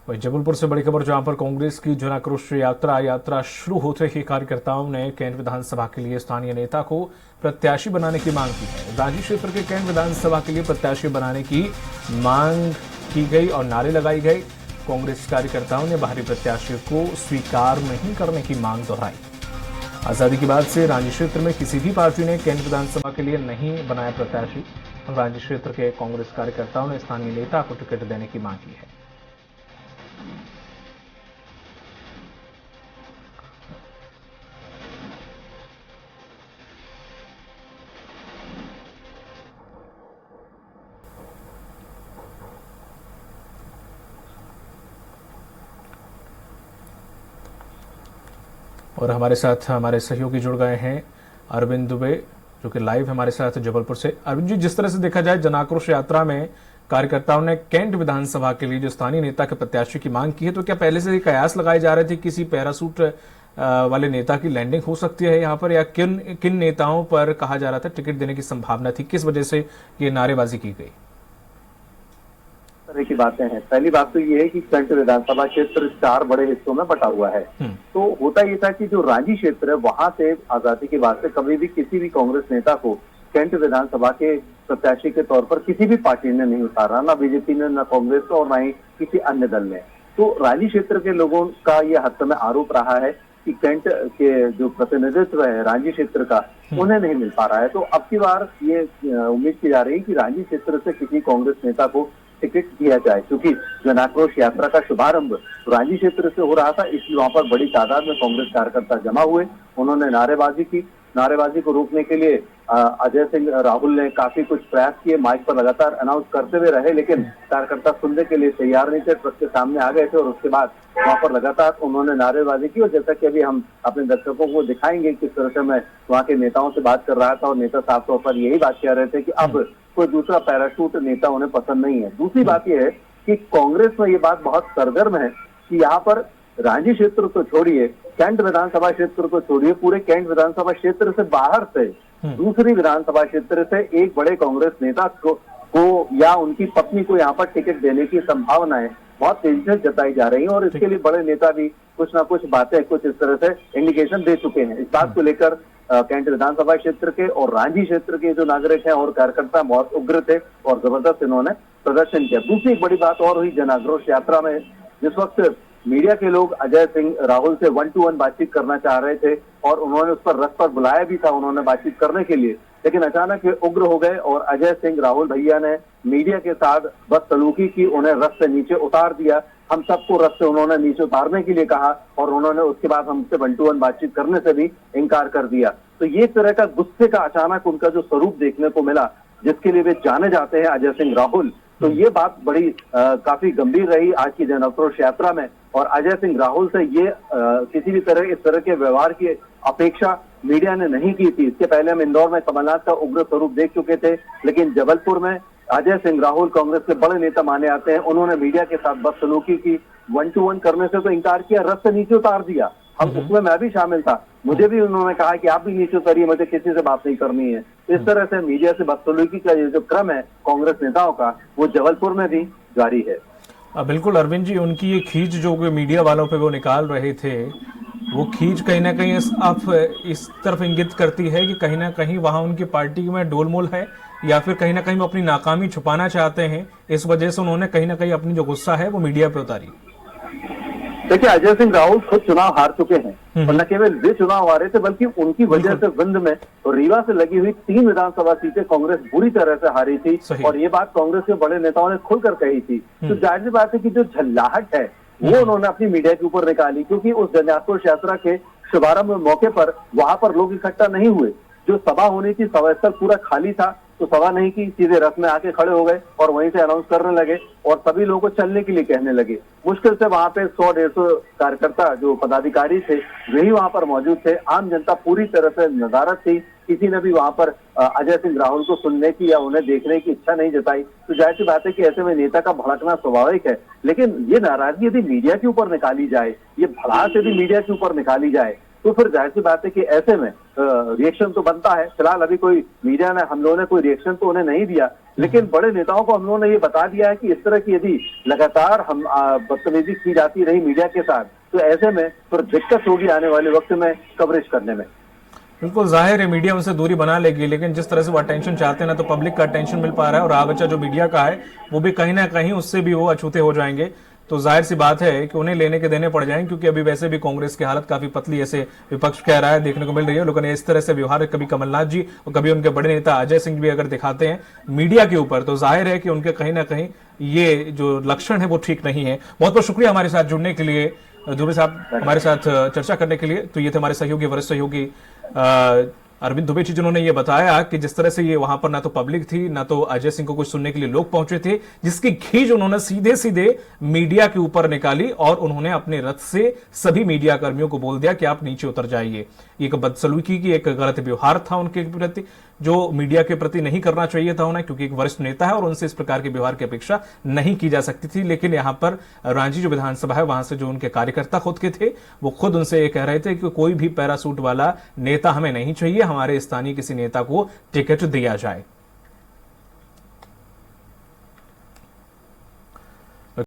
वही जबलपुर से बड़ी खबर, जहां पर कांग्रेस की जन आक्रोश यात्रा शुरू होते ही कार्यकर्ताओं ने कैंट विधानसभा के लिए स्थानीय नेता को प्रत्याशी बनाने की मांग की है। रांची क्षेत्र के कैंट विधानसभा के लिए प्रत्याशी बनाने की मांग की गई और नारे लगाई गए। कांग्रेस कार्यकर्ताओं ने बाहरी प्रत्याशी को स्वीकार नहीं करने की मांग दोहराई। आजादी के बाद से रांची क्षेत्र में किसी भी पार्टी ने कैंट विधानसभा के लिए नहीं बनाया प्रत्याशी। रांची क्षेत्र के कांग्रेस कार्यकर्ताओं ने स्थानीय नेता को टिकट देने की मांग की है। और हमारे साथ हमारे सहयोगी जुड़ गए हैं अरविंद दुबे, जो कि लाइव हमारे साथ जबलपुर से। अरविंद जी, जिस तरह से देखा जाए जन आक्रोश यात्रा में कार्यकर्ताओं ने कैंट विधानसभा के लिए जो स्थानीय नेता के प्रत्याशी की मांग की है, तो क्या पहले से ही कयास लगाए जा रहे थे किसी पैरासूट वाले नेता की लैंडिंग हो सकती है यहाँ पर, या किन किन नेताओं पर कहा जा रहा था टिकट देने की संभावना थी, किस वजह से ये नारेबाजी की गई? तरह की बातें हैं। पहली बात तो ये है कि कैंट विधानसभा क्षेत्र 4 बड़े हिस्सों में बटा हुआ है। तो होता ये था कि जो रांची क्षेत्र है वहां से आजादी के बाद से कभी भी किसी भी कांग्रेस नेता को कैंट विधानसभा के प्रत्याशी के तौर पर किसी भी पार्टी ने नहीं उतारा, ना बीजेपी ने, ना कांग्रेस ने और ना ही किसी अन्य दल ने। तो रांची क्षेत्र के लोगों का ये हद में आरोप रहा है कि कैंट के जो प्रतिनिधित्व है रांची क्षेत्र का, उन्हें नहीं मिल पा रहा है। तो अब की बार ये उम्मीद की जा रही है कि रांची क्षेत्र से किसी कांग्रेस नेता को टिकट दिया जाए, क्योंकि जन आक्रोश यात्रा का शुभारंभ रांची क्षेत्र से हो रहा था, इसलिए वहां पर बड़ी तादाद में कांग्रेस कार्यकर्ता जमा हुए। उन्होंने नारेबाजी की। नारेबाजी को रोकने के लिए अजय सिंह राहुल ने काफी कुछ प्रयास किए, माइक पर लगातार अनाउंस करते हुए रहे, लेकिन कार्यकर्ता सुनने के लिए तैयार नहीं थे, ट्रक के सामने आ गए थे और उसके बाद वहां पर लगातार उन्होंने नारेबाजी की। और जैसा कि अभी हम अपने दर्शकों को दिखाएंगे किस तरह से मैं वहां के नेताओं से बात कर रहा था और नेता साफ तौर पर यही बात कह रहे थे कि अब कोई दूसरा पैराशूट नेता उन्हें पसंद नहीं है। दूसरी बात यह है कि कांग्रेस में ये बात बहुत सरगर्म है कि यहाँ पर रांची क्षेत्र तो छोड़िए, कैंट विधानसभा क्षेत्र को छोड़िए, पूरे कैंट विधानसभा क्षेत्र से बाहर से दूसरी विधानसभा क्षेत्र से एक बड़े कांग्रेस नेता को या उनकी पत्नी को यहाँ पर टिकट देने की संभावनाएं बहुत तेजी से जताई जा रही हैं। और इसके लिए बड़े नेता भी कुछ ना कुछ बातें कुछ इस तरह से इंडिकेशन दे चुके हैं। इस बात को लेकर कैंट विधानसभा क्षेत्र के और रांची क्षेत्र के जो नागरिक हैं और कार्यकर्ता बहुत उग्र थे और जबरदस्त इन्होंने प्रदर्शन किया। दूसरी एक बड़ी बात और हुई जन आक्रोश यात्रा में, जिस वक्त मीडिया के लोग अजय सिंह राहुल से 1-to-1 बातचीत करना चाह रहे थे और उन्होंने उस पर रथ पर बुलाया भी था उन्होंने बातचीत करने के लिए, लेकिन अचानक वे उग्र हो गए और अजय सिंह राहुल भैया ने मीडिया के साथ बदसलूकी की, उन्हें रथ से नीचे उतार दिया। हम सबको रथ से उन्होंने नीचे उतारने के लिए कहा और उन्होंने उसके बाद हमसे 1-to-1 बातचीत करने से भी इनकार कर दिया। तो ये तरह का गुस्से का अचानक उनका जो स्वरूप देखने को मिला, जिसके लिए वे जाने जाते हैं अजय सिंह राहुल, तो ये बात बड़ी काफी गंभीर रही आज की जन आक्रोश यात्रा में। और अजय सिंह राहुल से ये किसी भी तरह इस तरह के व्यवहार की अपेक्षा मीडिया ने नहीं की थी। इसके पहले हम इंदौर में कमलनाथ का उग्र स्वरूप देख चुके थे, लेकिन जबलपुर में अजय सिंह राहुल कांग्रेस के बड़े नेता माने आते हैं, उन्होंने मीडिया के साथ बदसलूकी की, 1-to-1 करने से तो इनकार किया, रथ से नीचे उतार दिया। हम उसमें मैं भी शामिल था, मुझे भी उन्होंने कहा कि आप भी नीचे उतरिए, मुझे किसी से बात नहीं करनी है। इस तरह से मीडिया से बदसलूकी का ये जो क्रम है कांग्रेस नेताओं का, वो जबलपुर में भी जारी है। बिल्कुल अरविंद जी, उनकी ये खींच जो मीडिया वालों पे वो निकाल रहे थे, वो खींच कहीं ना कहीं आप इस तरफ इंगित करती है कि कहीं ना कहीं वहां उनकी पार्टी में डोलमोल है, या फिर कहीं ना कहीं वो अपनी नाकामी छुपाना चाहते हैं, इस वजह से उन्होंने कहीं ना कहीं अपनी जो गुस्सा है वो मीडिया पे उतारी। देखिए, अजय सिंह राहुल खुद चुनाव हार चुके हैं और न केवल वे चुनाव हारे थे बल्कि उनकी वजह से विंध्य में और रीवा से लगी हुई 3 विधानसभा सीटें कांग्रेस बुरी तरह से हारी थी। और ये बात कांग्रेस के बड़े नेताओं ने खुलकर कही थी। तो जाहिर सी बात है कि जो झल्लाहट है वो उन्होंने अपनी मीडिया के ऊपर निकाली, क्योंकि उस जन आक्रोश यात्रा के शुभारंभ मौके पर वहां पर लोग इकट्ठा नहीं हुए। जो सभा होनी थी, सभा स्थल पूरा खाली था, तो सभा नहीं की, सीधे रथ में आके खड़े हो गए और वहीं से अनाउंस करने लगे और सभी लोगों को चलने के लिए कहने लगे। मुश्किल से वहां पे 100-150 कार्यकर्ता जो पदाधिकारी थे वही वहां पर मौजूद थे। आम जनता पूरी तरह से नदारद थी, किसी ने भी वहां पर अजय सिंह राहुल को सुनने की या उन्हें देखने की इच्छा नहीं जताई। तो जाहिर सी बात है कि ऐसे में नेता का भड़कना स्वाभाविक है, लेकिन ये नाराजगी यदि मीडिया के ऊपर निकाली जाए, ये भड़ास यदि मीडिया के ऊपर निकाली जाए, तो फिर जाहिर सी बात है कि ऐसे में रिएक्शन तो बनता है। फिलहाल अभी कोई मीडिया ने, हम लोगों ने कोई रिएक्शन तो उन्हें नहीं दिया, लेकिन बड़े नेताओं को हम लोगों ने ये बता दिया है कि इस तरह की यदि लगातार हम बदतमीजी की जाती रही मीडिया के साथ, तो ऐसे में फिर दिक्कत होगी आने वाले वक्त में कवरेज करने में। बिल्कुल जाहिर है मीडिया उनसे दूरी बना लेगी, लेकिन जिस तरह से वो अटेंशन चाहते हैं ना, तो पब्लिक का अटेंशन मिल पा रहा है और आ बच्चा जो मीडिया का है वो भी कहीं ना कहीं उससे भी वो अछूते हो जाएंगे। तो जाहिर सी बात है कि उन्हें लेने के देने पड़ जाएंगे, क्योंकि अभी वैसे भी कांग्रेस की हालत काफी पतली ऐसे विपक्ष कह रहा है देखने को मिल रही है। लोगों ने इस तरह से व्यवहार कभी कमलनाथ जी और कभी उनके बड़े नेता अजय सिंह भी अगर दिखाते हैं मीडिया के ऊपर, तो जाहिर है कि उनके कहीं ना कहीं ये जो लक्षण है वो ठीक नहीं है। बहुत बहुत शुक्रिया हमारे साथ जुड़ने के लिए, दुबे साहब हमारे साथ चर्चा करने के लिए। तो ये थे हमारे सहयोगी, वरिष्ठ सहयोगी अरविंद दुबे जी, जिन्होंने ये बताया कि जिस तरह से ये वहां पर ना तो पब्लिक थी ना तो अजय सिंह को कुछ सुनने के लिए लोग पहुंचे थे, जिसकी खींच उन्होंने सीधे सीधे मीडिया के ऊपर निकाली और उन्होंने अपने रथ से सभी मीडिया कर्मियों को बोल दिया कि आप नीचे उतर जाइए। एक बदसलूकी की, एक गलत व्यवहार था उनके प्रति, जो मीडिया के प्रति नहीं करना चाहिए था उन्हें, क्योंकि एक वरिष्ठ नेता है और उनसे इस प्रकार के व्यवहार की अपेक्षा नहीं की जा सकती थी। लेकिन यहां पर रांची जो विधानसभा है वहां से जो उनके कार्यकर्ता खुद के थे वो खुद उनसे ये कह रहे थे कि कोई भी पैरासूट वाला नेता हमें नहीं चाहिए, हमारे स्थानीय किसी नेता को टिकट दिया जाए।